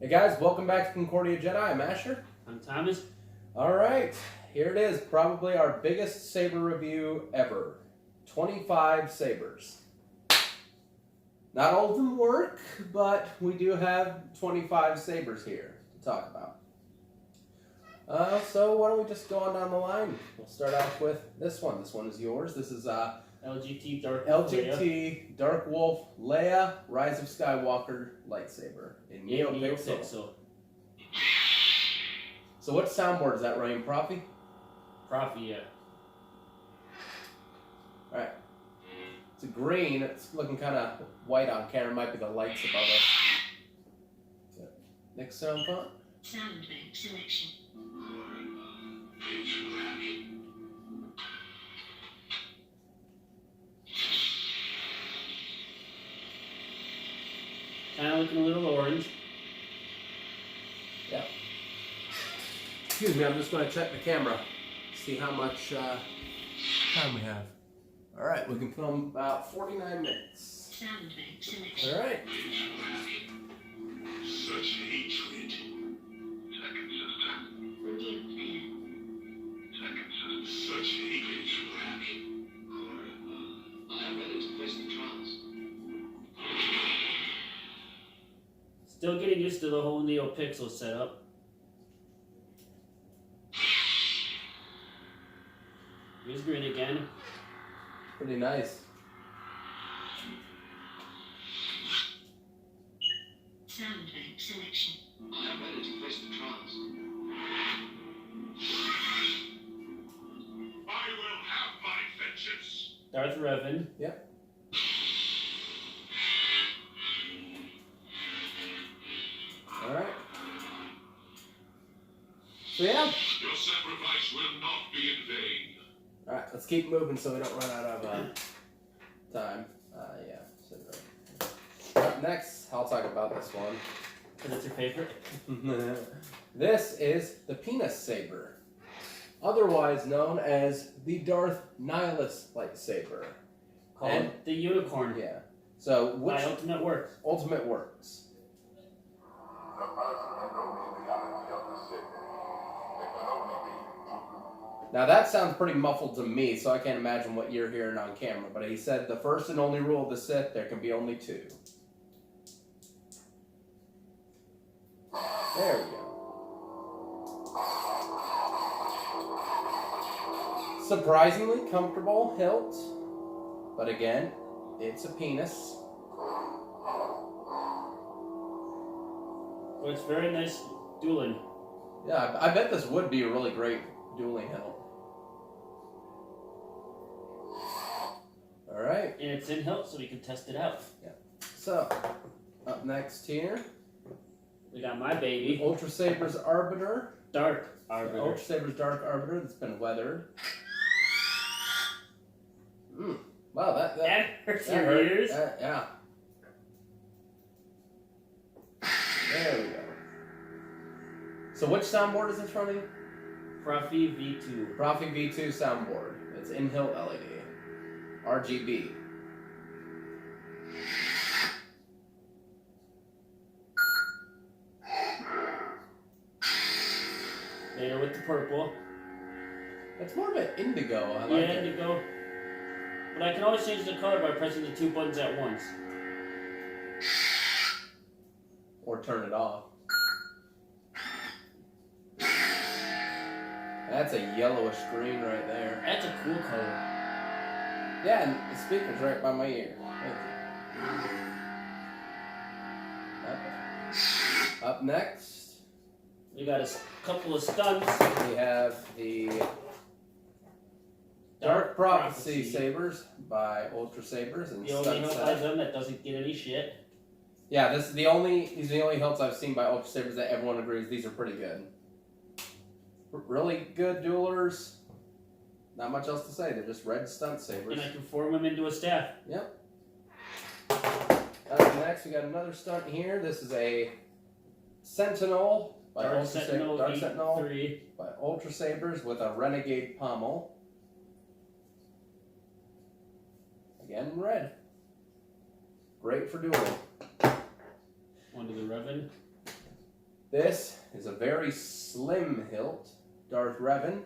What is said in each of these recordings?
Hey guys, welcome back to Concordia Jedi. I'm Asher. I'm Thomas. Alright, here it is. Probably our biggest saber review ever. 25 sabers. Not all of them work, but we do have 25 sabers here to talk about. So why don't we just go on down the line? We'll start off with this one. This one is yours. This is LGT Dark LGT Dark Wolf Leia Rise of Skywalker lightsaber in NeoPixel. So what soundboard is that, Ryan? Profi? Profi, yeah. Alright. It's a green. It's looking kind of white on camera. Might be the lights above us. So, next sound font. Sound bank selection. Kind of looking a little orange. Yeah. Excuse me, I'm just going to check the camera. See how much time we have. Alright, we can film about 49 minutes. Sound bank selection. Alright. Such hatred. Second sister. Review player. Second sister. Such hatred. I am ready to face the trials. Still getting used to the whole NeoPixel setup. Here's green again. Pretty nice. Sound bank selection. I am ready to face the trials. I will have my vengeance. Darth Revan. Yep. Alright. So yeah. Your sacrifice will not be in vain. Alright, let's keep moving so we don't run out of time. Yeah. So, up next, I'll talk about this one. Because it's your favorite. This is the Penis Saber, otherwise known as the Darth Nihilus lightsaber. Called And- the Unicorn. Yeah. So which By Ultimate Works. Ultimate Works? The person who knows the reality of the Sith. It can only be. Now that sounds pretty muffled to me, so I can't imagine what you're hearing on camera. But he said the first and only rule of the Sith, there can be only two. There we go. Surprisingly comfortable hilt, but again, it's a penis. Well, it's very nice dueling. Yeah, I bet this would be a really great dueling hilt. Alright, And it's in hilt, so we can test it out. so up next here, We got my baby. Ultra Saber's Arbiter. Dark Arbiter. Ultra Saber's Dark Arbiter that's been weathered. Wow, that hurts that your hurt. ears. Yeah. There we go. So which soundboard is this running? Profi V2. Profi V2 soundboard. It's in-hilt LED. RGB. There with the purple. It's more of an indigo. I like Yeah, it. indigo. But I can always change the color by pressing the two buttons at once. Or turn it off. That's a yellowish green right there. That's a cool color. Yeah, and the speaker's right by my ear. Thank you. Up next, We got a couple of stunts. we have the Dark Prophecy Sabers by Ultra Sabers and The only Stun hilt Set. by them that doesn't get any shit. Yeah, these are the only hilts I've seen by Ultra Sabers that everyone agrees these are pretty good. Really good duelers. Not much else to say. They're just red stunt sabers. And I can form them into a staff. Yep. Up next, we got another stunt here. This is a Sentinel by Dark Ultra Sentinel Dark Sentinel V3. by Ultra Sabers with a Renegade pommel. Again, red. Great for dueling. Onto the Revan. This is a very slim hilt, Darth Revan.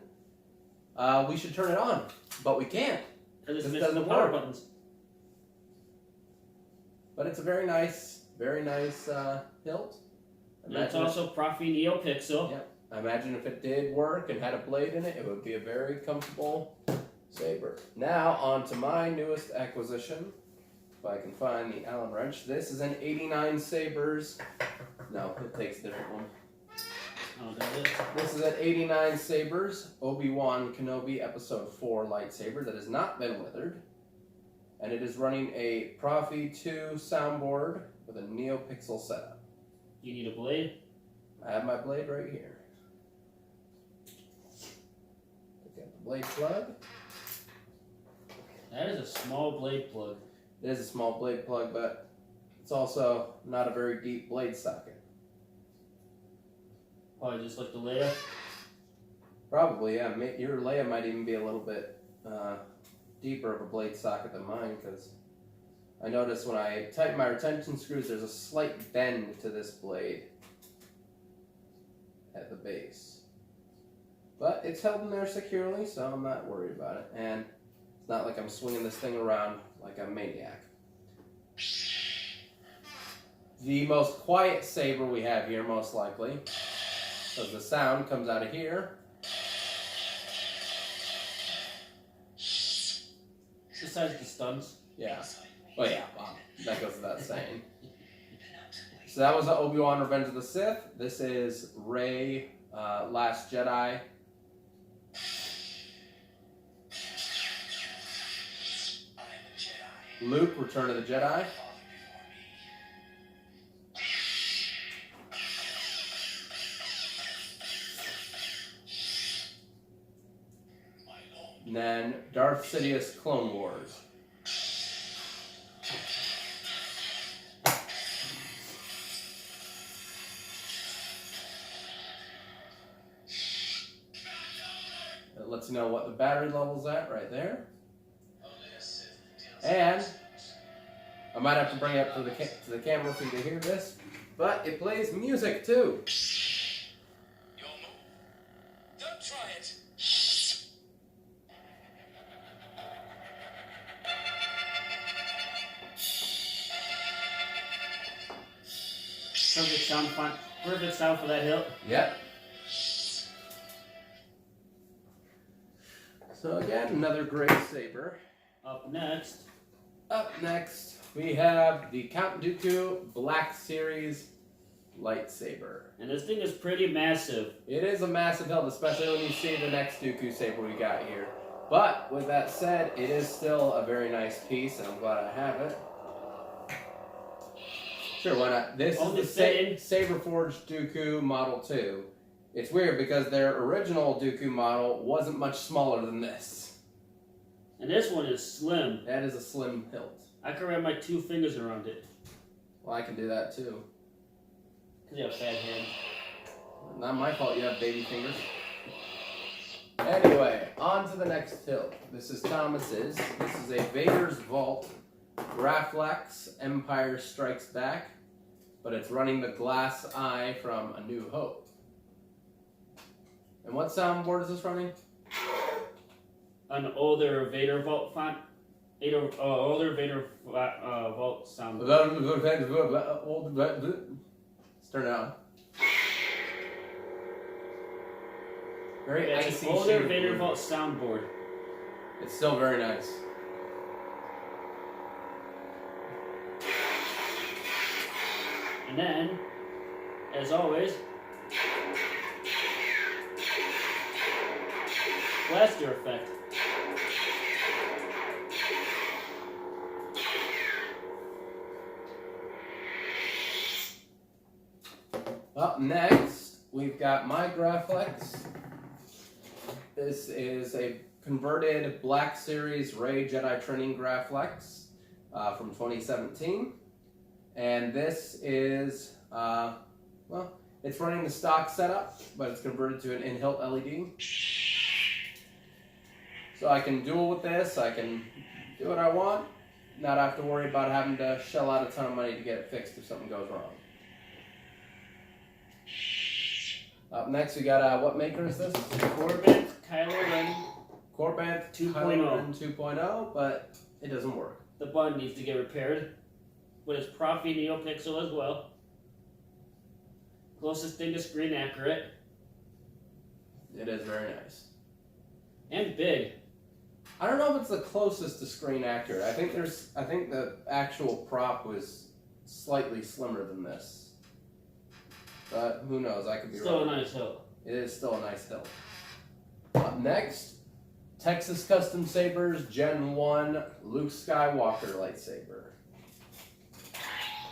We should turn it on, but we can't. Because it's This missing the doesn't power work. buttons. But it's a very nice hilt. And it's also Profi Neo Pixel. Yep. I imagine if it did work and had a blade in it, it would be a very comfortable saber. Now, on to my newest acquisition. If I can find the Allen wrench. This is an 89 Sabers. No, it takes a different one. Oh, does it? This is an 89 Sabers Obi-Wan Kenobi Episode 4 lightsaber that has not been weathered. And it is running a Profi 2 soundboard with a NeoPixel setup. You need a blade? I have my blade right here. Get the blade plug. That is a small blade plug. It is a small blade plug, but it's also not a very deep blade socket. Probably just like the Leia. Probably, yeah. Your Leia might even be a little bit deeper of a blade socket than mine, because I noticed when I tighten my retention screws, there's a slight bend to this blade at the base. But it's held in there securely, so I'm not worried about it. And it's not like I'm swinging this thing around like a maniac. The most quiet saber we have here, most likely, because the sound comes out of here. Besides the stuns. Yeah. Well, yeah, wow. That goes without saying. So that was the Obi-Wan Revenge of the Sith. This is Rey, Last Jedi. Luke, Return of the Jedi. And then Darth Sidious, Clone Wars. It lets you know what the battery level's at right there. And I might have to bring it up to the camera for you to hear this, but it plays music too. Your move. Don't try it. Perfect sound for that hilt. Yep. So again, another great saber. Up next. Up next, we have the Count Dooku Black Series lightsaber. And this thing is pretty massive. It is a massive hilt, especially when you see the next Dooku saber we got here. But with that said, it is still a very nice piece, and I'm glad I have it. Sure, why not? This is the Saber Forged Dooku Model 2. It's weird because their original Dooku model wasn't much smaller than this. And this one is slim. That is a slim hilt. I can wrap my 2 fingers around it. Well, I can do that too. Because you have fat hands. Not my fault you have baby fingers. Anyway, on to the next hilt. This is Thomas's. This is a Vader's Vault Graflex Empire Strikes Back, but it's running the glass eye from A New Hope. And what soundboard is this running? An older Vader Vault font. Older Vader Vault sound. Let's turn it on. Very It's icy. an older shade Vader blue. Vault soundboard. It's still very nice. And then, as always, blaster effect. Up next, we've got my Graflex. This is a converted Black Series Rey Jedi Training Graflex from 2017. And this is, well, it's running the stock setup, but it's converted to an in-hilt LED. So I can duel with this, I can do what I want, not have to worry about having to shell out a ton of money to get it fixed if something goes wrong. Up next, we got what maker is this? Corbett, Kylo Ren. Corbanth 2.0. 2.0, but it doesn't work. The button needs to get repaired. With its Profi NeoPixel as well. Closest thing to screen accurate. It is very nice. And big. I don't know if it's the closest to screen accurate. I think the actual prop was slightly slimmer than this. But who knows? I could be Still wrong. a nice hill. It is still a nice hill. Up next, Texas Custom Sabers Gen 1 Luke Skywalker lightsaber.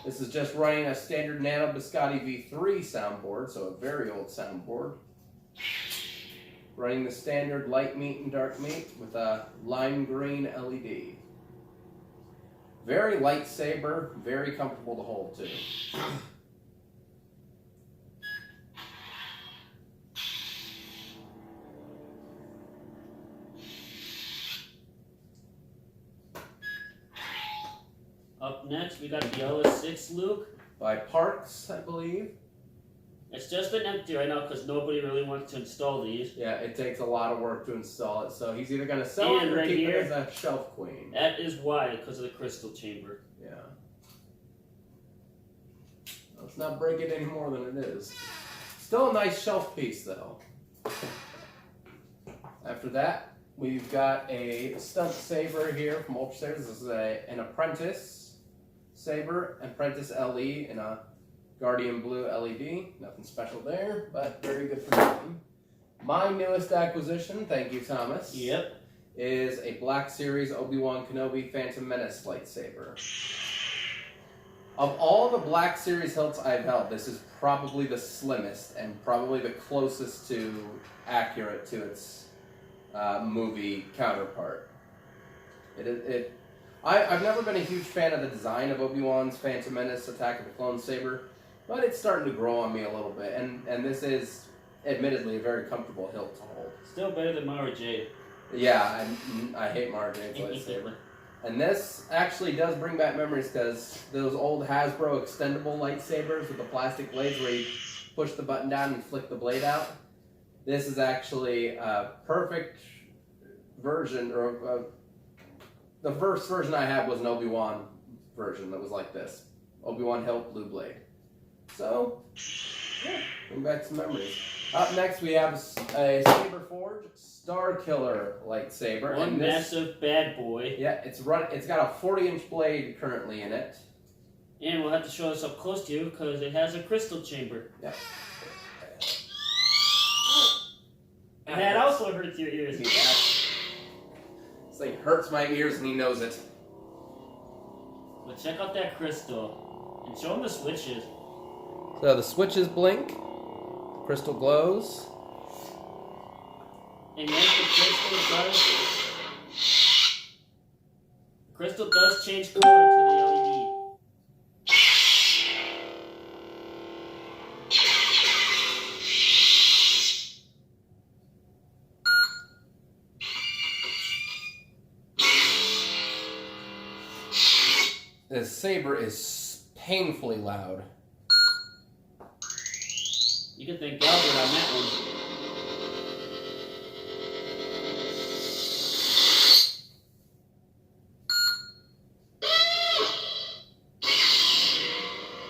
This is just running a standard Nano Biscotti V3 soundboard, so a very old soundboard. Running the standard light meat and dark meat with a lime green LED. Very lightsaber, very comfortable to hold too. Up next, we got the LS6 Luke. By Parks, I believe. It's just been empty right now because nobody really wants to install these. Yeah, it takes a lot of work to install it, so he's either going to sell it And or right keep here, it as a shelf queen. That is why, because of the crystal chamber. Yeah. Let's not break it any more than it is. Still a nice shelf piece, though. After that, we've got a stunt saber here from Ultra Sabers. This is an Apprentice saber, Apprentice LE in a Guardian Blue LED. Nothing special there, but very good for them. My newest acquisition, thank you, Thomas. Yep. Is a Black Series Obi-Wan Kenobi Phantom Menace lightsaber. Of all the Black Series hilts I've held, this is probably the slimmest and probably the closest to accurate to its movie counterpart. I've never been a huge fan of the design of Obi-Wan's Phantom Menace Attack of the Clone Saber, but it's starting to grow on me a little bit, and this is admittedly a very comfortable hilt to hold. Still better than Mara Jade. Yeah, I hate Mara Jade's lightsaber. And this actually does bring back memories because those old Hasbro extendable lightsabers with the plastic blades where you push the button down and flick the blade out. This is actually a perfect version, or the first version I had was an Obi-Wan version that was like this. Obi-Wan hilt, blue blade. So, yeah, bring back some memories. Up next we have a Saber Forge Star Killer lightsaber. One and this, massive bad boy. yeah, it's got a 40-inch blade currently in it. And we'll have to show this up close to you because it has a crystal chamber. Yep. And that also hurts your ears. This thing hurts my ears and he knows it. But check out that crystal. And show him the switches. So the switches blink, crystal glows. And yes, the crystal does change color to the LED. This saber is painfully loud. You can thank Albert on that one.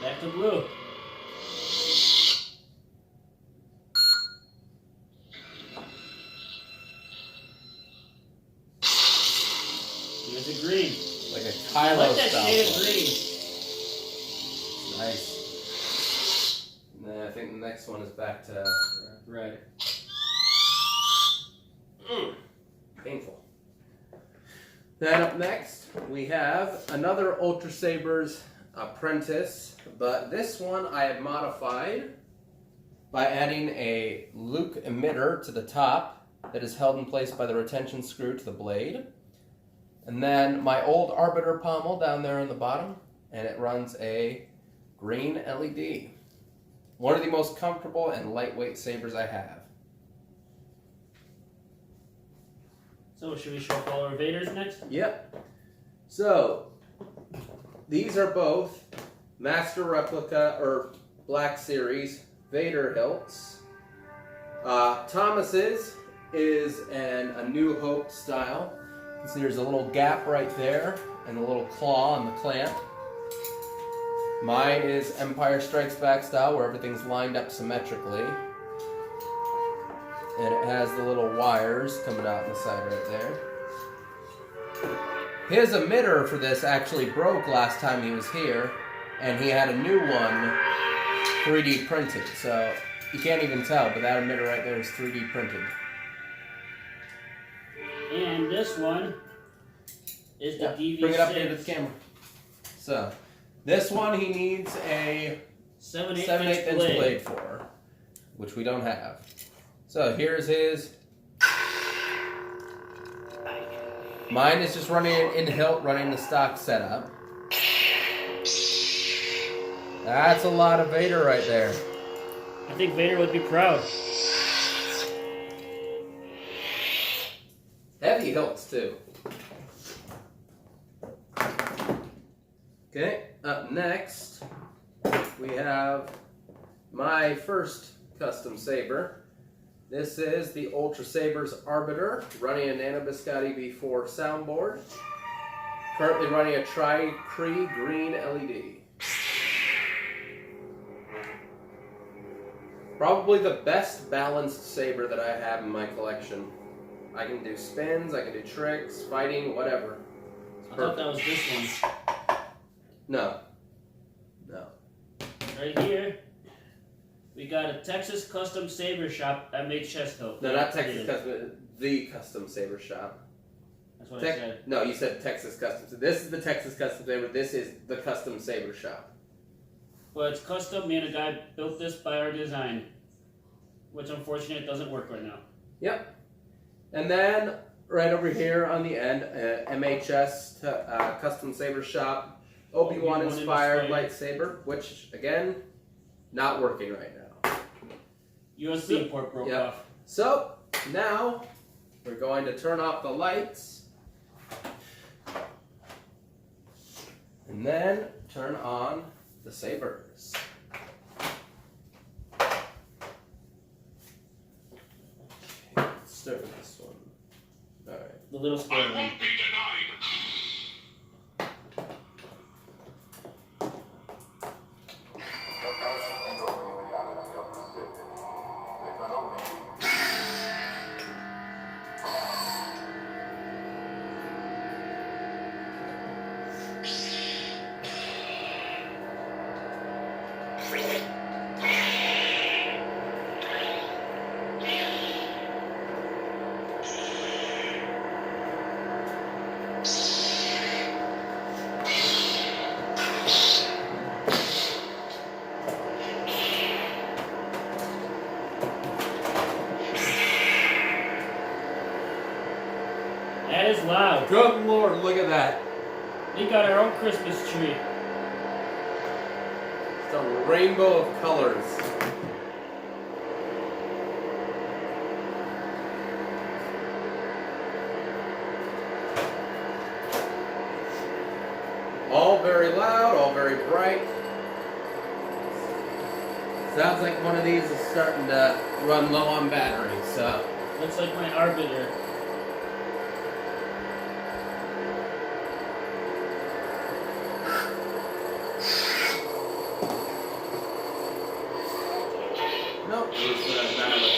Back to blue. Here's a green. Like a I Kylo like that style. shade of green. Nice. And then I think the next one is back to Red. Painful. Then up next, we have another Ultra Sabers Apprentice, but this one I have modified by adding a Luke emitter to the top that is held in place by the retention screw to the blade. And then my old Arbiter pommel down there on the bottom, and it runs a green LED. One of the most comfortable and lightweight sabers I have. So should we show off all our Vaders next? Yep. So, these are both Master Replica or Black Series Vader hilts. Thomas's is a New Hope style. You see there's a little gap right there and a little claw on the clamp. Mine is Empire Strikes Back style where everything's lined up symmetrically. And it has the little wires coming out the side right there. His emitter for this actually broke last time he was here, and he had a new one 3D printed. So you can't even tell, but that emitter right there is 3D printed. And this one is the DV6. Bring it up here to the camera. So, this one he needs a 7/8 inch blade for, which we don't have. So here's his. Mine is just running it in hilt, running the stock setup. That's a lot of Vader right there. I think Vader would be proud. Heavy hilts too. Okay, up next we have my first custom saber. This is the Ultra Sabers Arbiter, running a Nano Biscotti V4 soundboard. Currently running a Tri-Cree green LED. Probably the best balanced saber that I have in my collection. I can do spins, I can do tricks, fighting, whatever. I thought that was this one. No. No. Right here, we got a Texas Custom Saber Shop that makes chest hilt. No, not Texas Custom, the Custom Saber Shop. That's what I said. No, you said Texas Custom. So this is the Texas Custom Saber, this is the Custom Saber Shop. Well, it's custom. Me and a guy built this by our design, which unfortunately doesn't work right now. Yep. And then right over here on the end, MHS Custom Saber Shop, Obi-Wan inspired lightsaber, which again, not working right now. USB port broke off. So now we're going to turn off the lights and then turn on the sabers. Okay, let's start with this one. All right. The little square I one. won't be denied. The person and only reality of the Sith. They can only be. That is loud. Good Lord, look at that. We got our own Christmas tree. It's a rainbow of colors. All very loud, all very bright. Sounds like one of these is starting to run low on battery, so. Looks like my Arbiter. Nope, it's battery.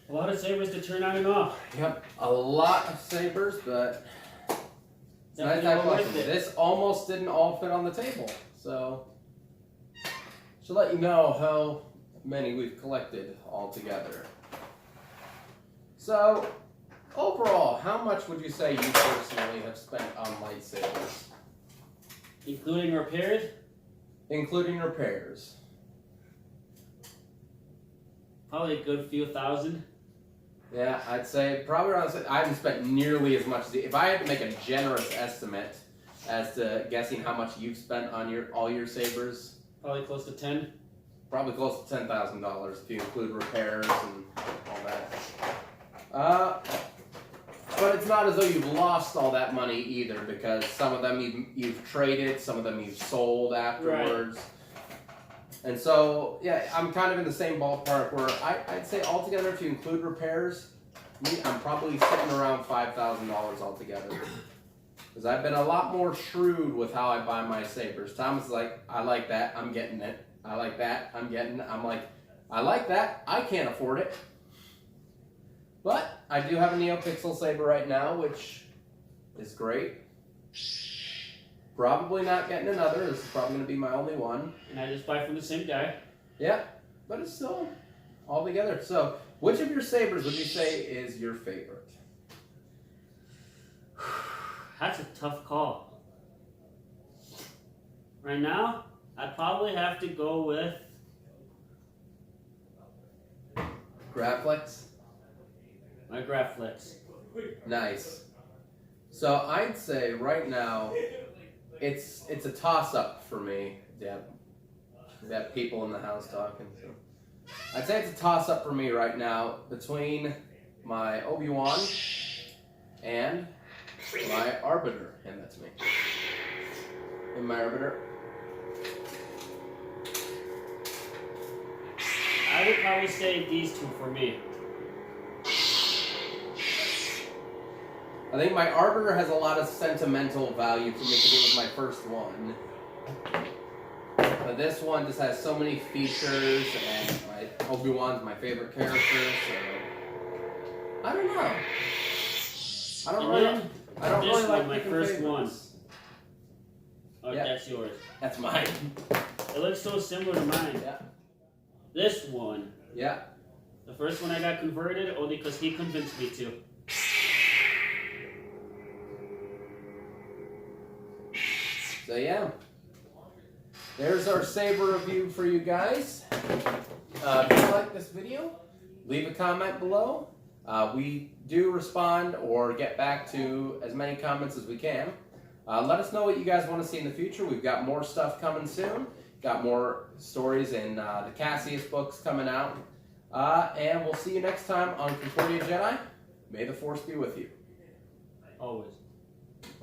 A lot of sabers to turn on and off. Yep, a lot of sabers, but Definitely nice well collection. worth it. This almost didn't all fit on the table, so should let you know how many we've collected all together. So overall, how much would you say you personally have spent on lightsabers, Including repairs? including repairs? Probably a good few thousand. Yeah, I'd say probably around. I haven't spent nearly as much. If I had to make a generous estimate as to guessing how much you've spent on all your sabers, Probably close to 10. probably close to $10,000 if you include repairs and all that. But it's not as though you've lost all that money either, because some of them you've traded, some of them you've sold afterwards. Right. And so, yeah, I'm kind of in the same ballpark where I'd say altogether, if you include repairs, I'm probably sitting around $5,000 altogether. Because I've been a lot more shrewd with how I buy my sabers. Thomas is like, I like that, I'm getting it. I like that, I'm getting it. I'm like, I like that, I can't afford it. But I do have a NeoPixel saber right now, which is great. Probably not getting another. This is probably going to be my only one. And I just buy from the same guy. Yeah, but it's still all together. So, which of your sabers would you say is your favorite? That's a tough call. Right now, I'd probably have to go with Graflex? my Graflex. Nice. So I'd say right now, it's a toss-up for me. Yeah, we got people in the house talking. So I'd say it's a toss-up for me right now between my Obi-Wan and my Arbiter. And that's me. And my Arbiter. I would probably say these two for me. I think my Arbiter has a lot of sentimental value for me because it was my first one. But this one just has so many features, and my Obi-Wan's my favorite character, so I don't know. I don't really like my picking first favorites. one. Oh, Yeah. That's yours. That's mine. It looks so similar to mine. Yeah. This one. Yeah. The first one I got converted only because he convinced me to. So yeah, there's our saber review for you guys. If you like this video, leave a comment below. We do respond or get back to as many comments as we can. Let us know what you guys want to see in the future. We've got more stuff coming soon. Got more stories in the Cassius books coming out. And we'll see you next time on Concordia Jedi. May the Force be with you. Always.